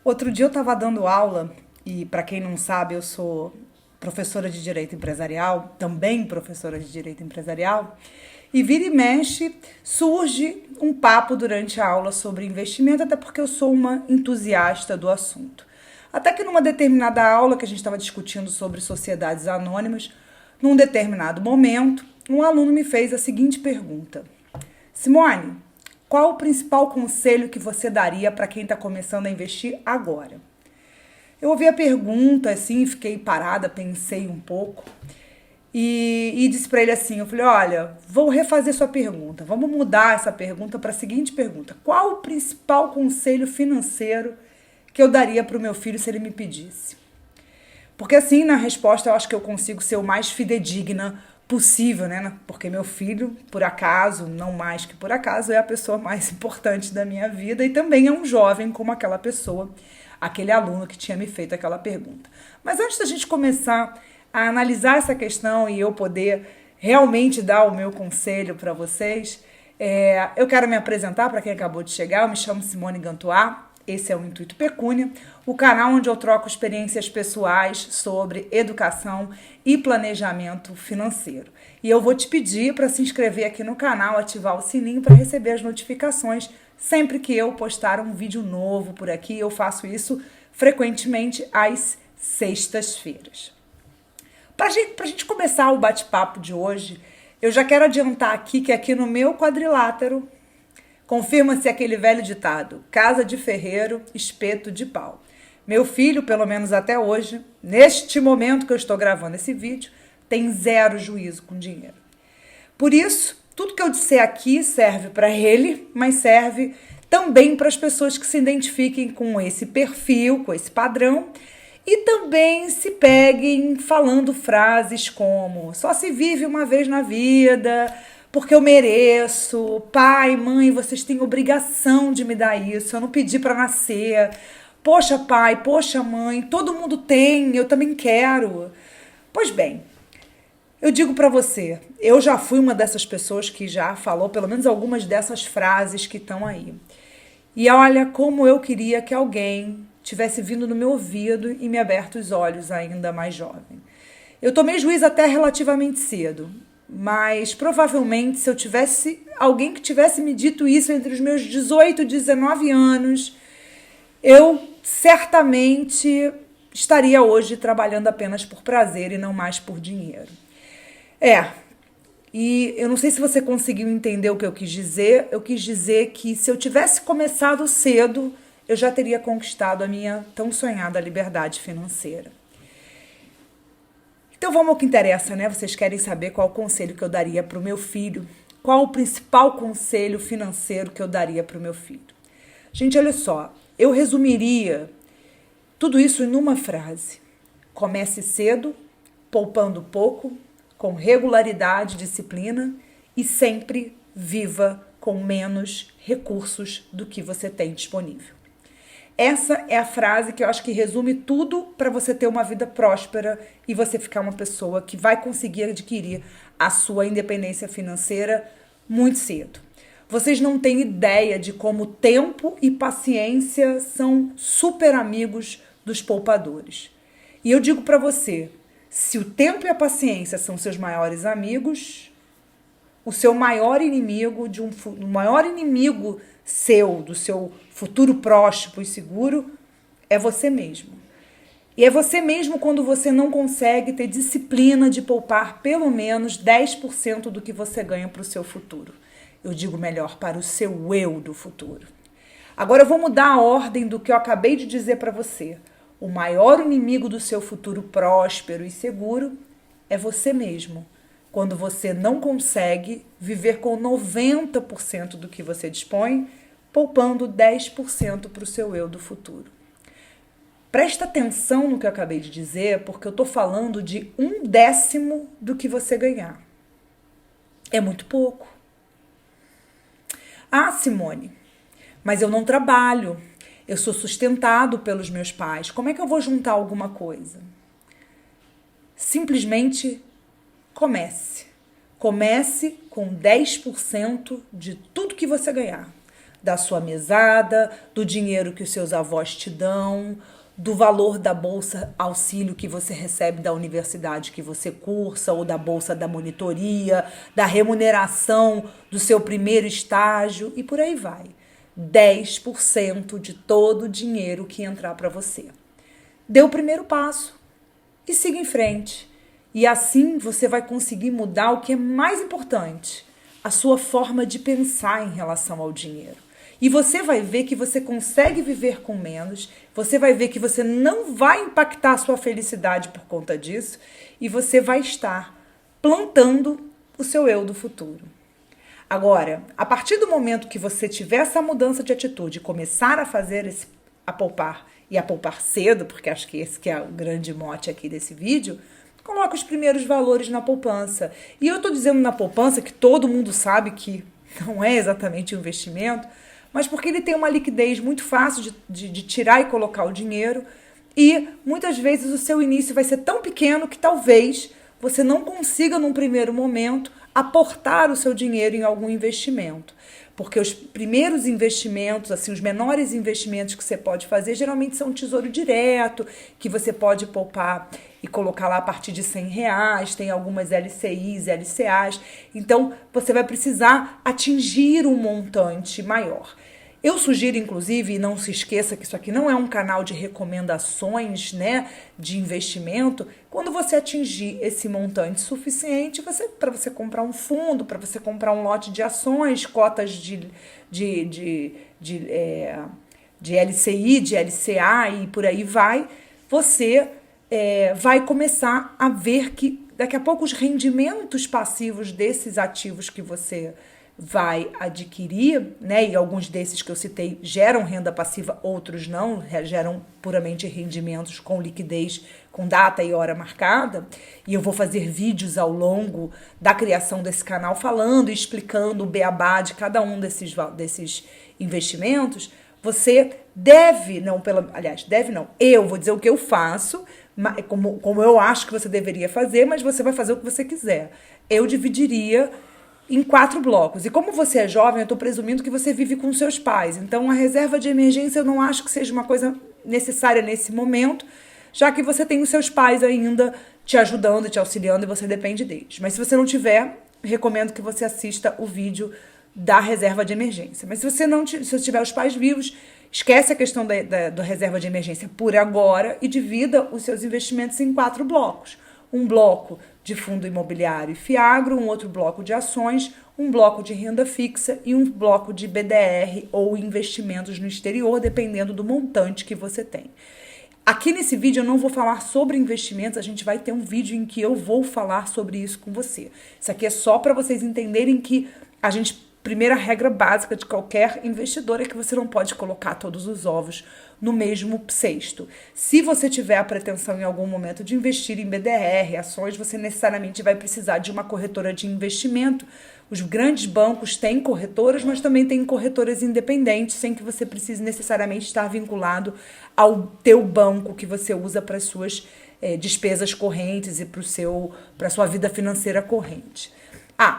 Outro dia eu estava dando aula, e para quem não sabe, eu sou professora de Direito Empresarial, também professora de Direito Empresarial, e vira e mexe surge um papo durante a aula sobre investimento, até porque eu sou uma entusiasta do assunto. Até que numa determinada aula que a gente estava discutindo sobre sociedades anônimas, num determinado momento, um aluno me fez a seguinte pergunta: Simone, qual o principal conselho que você daria para quem está começando a investir agora? Eu ouvi a pergunta assim, fiquei parada, pensei um pouco e disse para ele assim, eu falei, olha, vou refazer sua pergunta, vamos mudar essa pergunta para a seguinte pergunta: qual o principal conselho financeiro que eu daria para o meu filho se ele me pedisse? Porque assim, na resposta, eu acho que eu consigo ser o mais fidedigna possível, né? Porque meu filho, por acaso, não mais que por acaso, é a pessoa mais importante da minha vida e também é um jovem como aquela pessoa, aquele aluno que tinha me feito aquela pergunta. Mas antes da gente começar a analisar essa questão e eu poder realmente dar o meu conselho para vocês, eu quero me apresentar para quem acabou de chegar. Eu me chamo Simone Gantuá. Esse é o Intuito Pecúnia, o canal onde eu troco experiências pessoais sobre educação e planejamento financeiro. E eu vou te pedir para se inscrever aqui no canal, ativar o sininho para receber as notificações sempre que eu postar um vídeo novo por aqui. Eu faço isso frequentemente às sextas-feiras. Para a gente começar o bate-papo de hoje, eu já quero adiantar aqui que aqui no meu quadrilátero confirma-se aquele velho ditado: casa de ferreiro, espeto de pau. Meu filho, pelo menos até hoje, neste momento que eu estou gravando esse vídeo, tem zero juízo com dinheiro. Por isso, tudo que eu disser aqui serve para ele, mas serve também para as pessoas que se identifiquem com esse perfil, com esse padrão, e também se peguem falando frases como só se vive uma vez na vida, porque eu mereço, pai, mãe, vocês têm obrigação de me dar isso, eu não pedi para nascer, poxa pai, poxa mãe, todo mundo tem, eu também quero. Pois bem, eu digo para você, eu já fui uma dessas pessoas que já falou pelo menos algumas dessas frases que estão aí. E olha como eu queria que alguém tivesse vindo no meu ouvido e me aberto os olhos ainda mais jovem. Eu tomei juízo até relativamente cedo, mas provavelmente se eu tivesse alguém que tivesse me dito isso entre os meus 18 e 19 anos, eu certamente estaria hoje trabalhando apenas por prazer e não mais por dinheiro. E eu não sei se você conseguiu entender o que eu quis dizer. Eu quis dizer que se eu tivesse começado cedo, eu já teria conquistado a minha tão sonhada liberdade financeira. Então vamos ao que interessa, né? Vocês querem saber qual o conselho que eu daria para o meu filho? Qual o principal conselho financeiro que eu daria para o meu filho? Gente, olha só, eu resumiria tudo isso em uma frase: comece cedo, poupando pouco, com regularidade, disciplina e sempre viva com menos recursos do que você tem disponível. Essa é a frase que eu acho que resume tudo para você ter uma vida próspera e você ficar uma pessoa que vai conseguir adquirir a sua independência financeira muito cedo. Vocês não têm ideia de como tempo e paciência são super amigos dos poupadores. E eu digo para você, se o tempo e a paciência são seus maiores amigos, o seu maior inimigo, o maior inimigo seu, do seu futuro próspero e seguro, é você mesmo. E é você mesmo quando você não consegue ter disciplina de poupar pelo menos 10% do que você ganha para o seu futuro. Eu digo melhor, para o seu eu do futuro. Agora eu vou mudar a ordem do que eu acabei de dizer para você. O maior inimigo do seu futuro próspero e seguro é você mesmo, quando você não consegue viver com 90% do que você dispõe, poupando 10% para o seu eu do futuro. Presta atenção no que eu acabei de dizer, porque eu estou falando de 1/10 do que você ganhar. É muito pouco. Ah, Simone, mas eu não trabalho. Eu sou sustentado pelos meus pais. Como é que eu vou juntar alguma coisa? Simplesmente comece. Comece com 10% de tudo que você ganhar. da sua mesada, do dinheiro que os seus avós te dão, do valor da bolsa auxílio que você recebe da universidade que você cursa, ou da bolsa da monitoria, da remuneração do seu primeiro estágio e por aí vai. 10% de todo o dinheiro que entrar para você. Dê o primeiro passo e siga em frente. E assim você vai conseguir mudar o que é mais importante, a sua forma de pensar em relação ao dinheiro. E você vai ver que você consegue viver com menos, você vai ver que você não vai impactar a sua felicidade por conta disso e você vai estar plantando o seu eu do futuro. Agora, a partir do momento que você tiver essa mudança de atitude, começar a fazer a poupar e a poupar cedo, porque acho que esse que é o grande mote aqui desse vídeo, coloca os primeiros valores na poupança. E eu estou dizendo na poupança que todo mundo sabe que não é exatamente um investimento, mas porque ele tem uma liquidez muito fácil de tirar e colocar o dinheiro e muitas vezes o seu início vai ser tão pequeno que talvez você não consiga num primeiro momento aportar o seu dinheiro em algum investimento. Porque os primeiros investimentos, assim, os menores investimentos que você pode fazer, geralmente são tesouro direto, que você pode poupar e colocar lá a partir de R$100, tem algumas LCIs, LCAs. Então, você vai precisar atingir um montante maior. Eu sugiro, inclusive, e não se esqueça que isso aqui não é um canal de recomendações, né, de investimento. Quando você atingir esse montante suficiente para você comprar um fundo, para você comprar um lote de ações, cotas de LCI, de LCA e por aí vai, você vai começar a ver que daqui a pouco os rendimentos passivos desses ativos que você vai adquirir, né? E alguns desses que eu citei geram renda passiva, outros não, geram puramente rendimentos com liquidez, com data e hora marcada. E eu vou fazer vídeos ao longo da criação desse canal falando e explicando o beabá de cada um desses investimentos. Você deve, eu vou dizer o que eu faço, como eu acho que você deveria fazer, mas você vai fazer o que você quiser. Eu dividiria em 4 blocos. E como você é jovem, eu estou presumindo que você vive com seus pais. Então, a reserva de emergência eu não acho que seja uma coisa necessária nesse momento, já que você tem os seus pais ainda te ajudando, te auxiliando e você depende deles. Mas se você não tiver, recomendo que você assista o vídeo da reserva de emergência. Mas se você tiver os pais vivos, esquece a questão da reserva de emergência por agora e divida os seus investimentos em 4 blocos. Um bloco de fundo imobiliário e fiagro, um outro bloco de ações, um bloco de renda fixa e um bloco de BDR ou investimentos no exterior, dependendo do montante que você tem. Aqui nesse vídeo eu não vou falar sobre investimentos, a gente vai ter um vídeo em que eu vou falar sobre isso com você. Isso aqui é só para vocês entenderem que primeira regra básica de qualquer investidor é que você não pode colocar todos os ovos no mesmo cesto. Se você tiver a pretensão em algum momento de investir em BDR, ações, você necessariamente vai precisar de uma corretora de investimento. Os grandes bancos têm corretoras, mas também têm corretoras independentes, sem que você precise necessariamente estar vinculado ao teu banco que você usa para as suas despesas correntes e para a sua vida financeira corrente.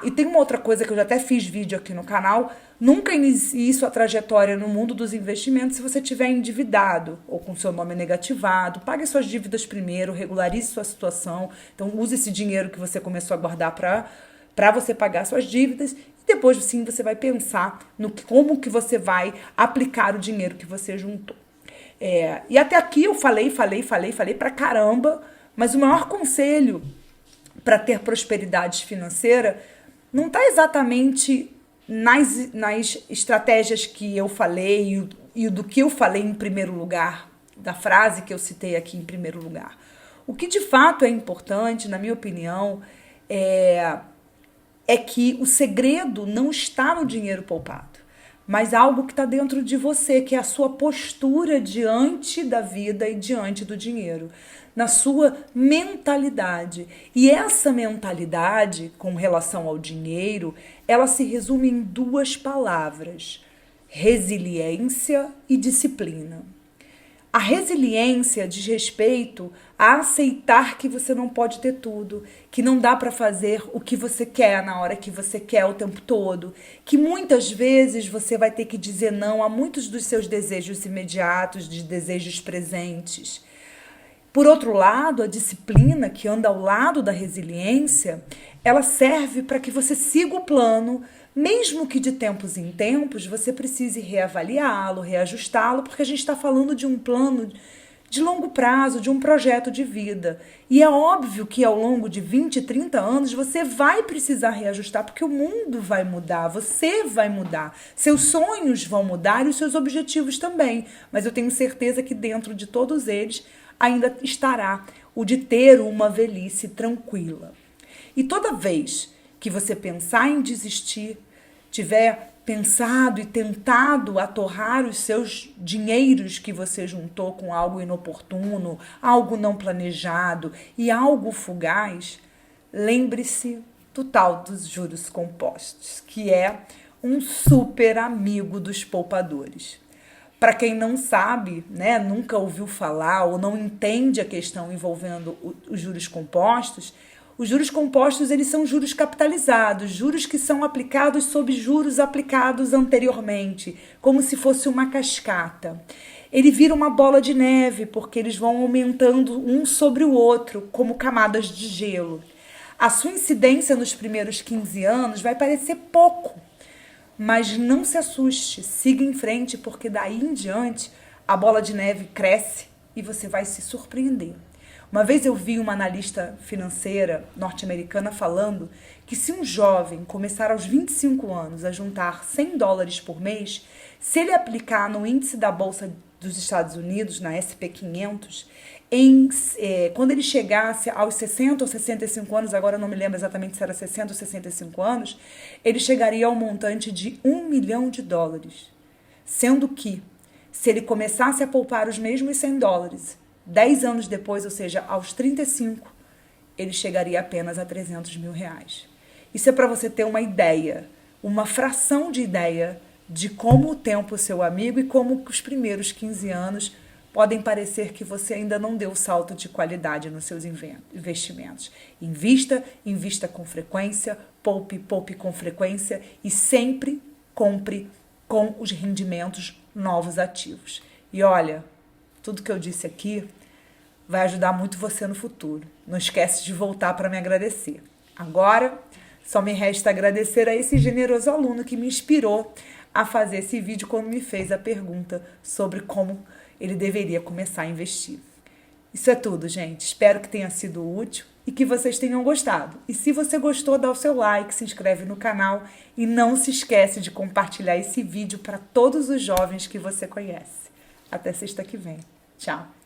E tem uma outra coisa que eu já até fiz vídeo aqui no canal. Nunca inicie sua trajetória no mundo dos investimentos se você estiver endividado ou com seu nome negativado. Pague suas dívidas primeiro, regularize sua situação. Então, use esse dinheiro que você começou a guardar para você pagar suas dívidas. E depois, sim, você vai pensar no como que você vai aplicar o dinheiro que você juntou. E até aqui eu falei pra caramba, mas o maior conselho para ter prosperidade financeira não está exatamente nas estratégias que eu falei e do que eu falei em primeiro lugar, da frase que eu citei aqui em primeiro lugar. O que de fato é importante, na minha opinião, é que o segredo não está no dinheiro poupado, mas algo que está dentro de você, que é a sua postura diante da vida e diante do dinheiro, na sua mentalidade. E essa mentalidade com relação ao dinheiro, ela se resume em 2 palavras: resiliência e disciplina. A resiliência diz respeito a aceitar que você não pode ter tudo, que não dá para fazer o que você quer na hora que você quer o tempo todo, que muitas vezes você vai ter que dizer não a muitos dos seus desejos imediatos, de desejos presentes. Por outro lado, a disciplina que anda ao lado da resiliência, ela serve para que você siga o plano, mesmo que de tempos em tempos você precise reavaliá-lo, reajustá-lo, porque a gente está falando de um plano de longo prazo, de um projeto de vida. E é óbvio que ao longo de 20, 30 anos você vai precisar reajustar, porque o mundo vai mudar, você vai mudar, seus sonhos vão mudar e os seus objetivos também. Mas eu tenho certeza que dentro de todos eles ainda estará o de ter uma velhice tranquila. E toda vez que você pensar em desistir, tiver pensado e tentado atorrar os seus dinheiros que você juntou com algo inoportuno, algo não planejado e algo fugaz, lembre-se do tal dos juros compostos, que é um super amigo dos poupadores. Para quem não sabe, né, nunca ouviu falar ou não entende a questão envolvendo os juros compostos, os juros compostos, eles são juros capitalizados, juros que são aplicados sobre juros aplicados anteriormente, como se fosse uma cascata. Ele vira uma bola de neve, porque eles vão aumentando um sobre o outro, como camadas de gelo. A sua incidência nos primeiros 15 anos vai parecer pouco, mas não se assuste, siga em frente, porque daí em diante a bola de neve cresce e você vai se surpreender. Uma vez eu vi uma analista financeira norte-americana falando que se um jovem começar aos 25 anos a juntar $100 por mês, se ele aplicar no índice da Bolsa dos Estados Unidos, na SP500, quando ele chegasse aos 60 ou 65 anos, agora eu não me lembro exatamente se era 60 ou 65 anos, ele chegaria ao montante de $1 milhão. Sendo que, se ele começasse a poupar os mesmos $100, 10 anos depois, ou seja, aos 35, ele chegaria apenas a R$300 mil. Isso é para você ter uma ideia, uma fração de ideia de como o tempo é seu amigo e como os primeiros 15 anos podem parecer que você ainda não deu salto de qualidade nos seus investimentos. Invista com frequência, poupe com frequência e sempre compre com os rendimentos novos ativos. E olha, tudo que eu disse aqui vai ajudar muito você no futuro. Não esquece de voltar para me agradecer. Agora, só me resta agradecer a esse generoso aluno que me inspirou a fazer esse vídeo quando me fez a pergunta sobre como ele deveria começar a investir. Isso é tudo, gente. Espero que tenha sido útil e que vocês tenham gostado. E se você gostou, dá o seu like, se inscreve no canal e não se esquece de compartilhar esse vídeo para todos os jovens que você conhece. Até sexta que vem. Tchau!